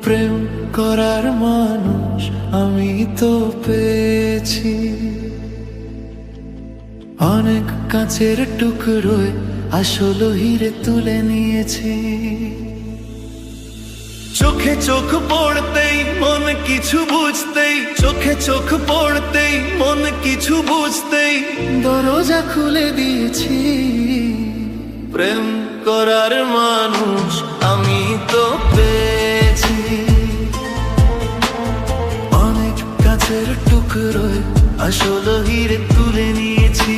প্রেম করার মানুষ আমি তো পেয়েছি, অনেক কাছের টুকরোয় আসল হিরে তুলে নিয়েছি। চোখে চোখ পড়তেই মন কিছু বুঝতেই, চোখে চোখ পড়তেই মন কিছু বুঝতেই দরজা খুলে দিয়েছি। প্রেম করার মানুষ আমি তো পেয়েছি, অনেক কাছের টুকরোয় আসল হিরে তুলে নিয়েছি।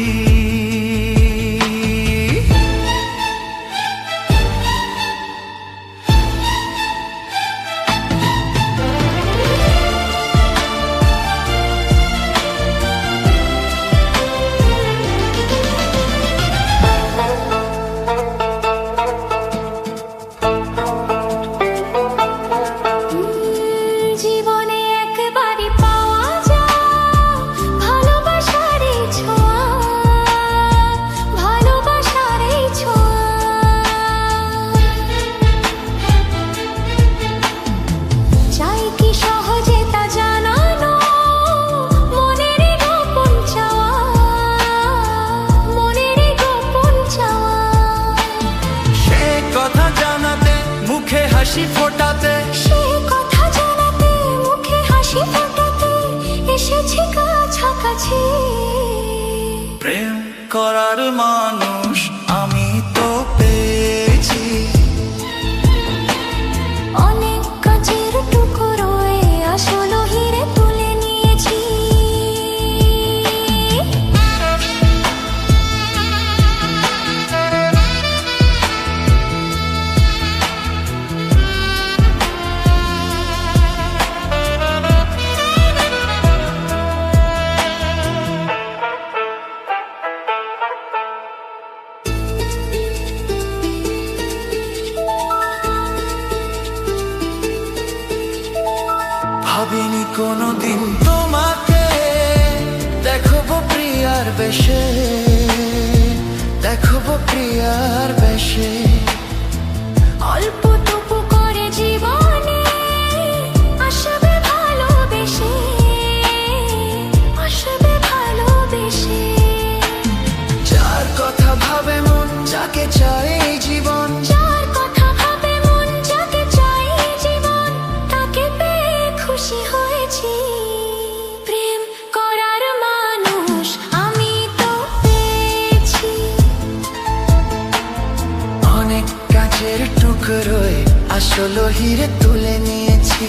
হাসি ফোটাতে, সে কথা জানাতে, মুখে হাসি ফোটাতে এসেছি কাছাকাছি। প্রেম করার মানুষ আমি তো পেয়েছি, অনেক কাছের টুকরোয় আসল হিরে তুলে নিয়েছি। ভাবিনি কোনোদিন তোমাকে দেখবো প্রিয়ার বেশে, দেখবো প্রিয়ার বেশে। অল্প টুকু করে জীবনে আসবে ভালোবেসে, আসবে ভালোবেসে। যার কথা ভাবে মন, যাকে চায় এই জীবন, যার কথা ভাবে মন, যাকে চাই জীবন, তাকে পেয়ে খুশি হয়েছি। প্রেম করার মানুষ আমি তো পেয়েছি, অনেক কাছের টুকরোয় আসল হিরে তুলে নিয়েছি।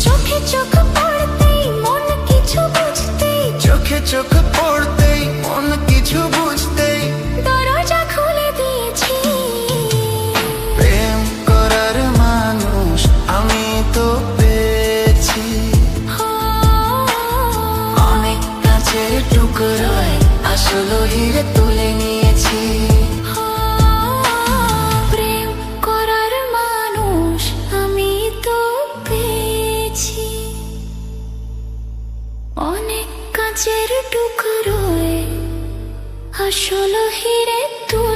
চোখে চোখ পড়তেই মন কিছু বুঝতেই, চোখে চোখ পড়তেই মন কিছু বুঝতেই দরজা খুলে দিয়েছি। প্রেম করার মানুষ আমি তো পেয়েছি, অনেক কাছের টুকরোয় আসল হিরে তুলে নিয়েছি। প্রেম করার মানুষ আমি তো পেয়েছি, অনেক কাছের টুকরোয় আসল হিরে তুলে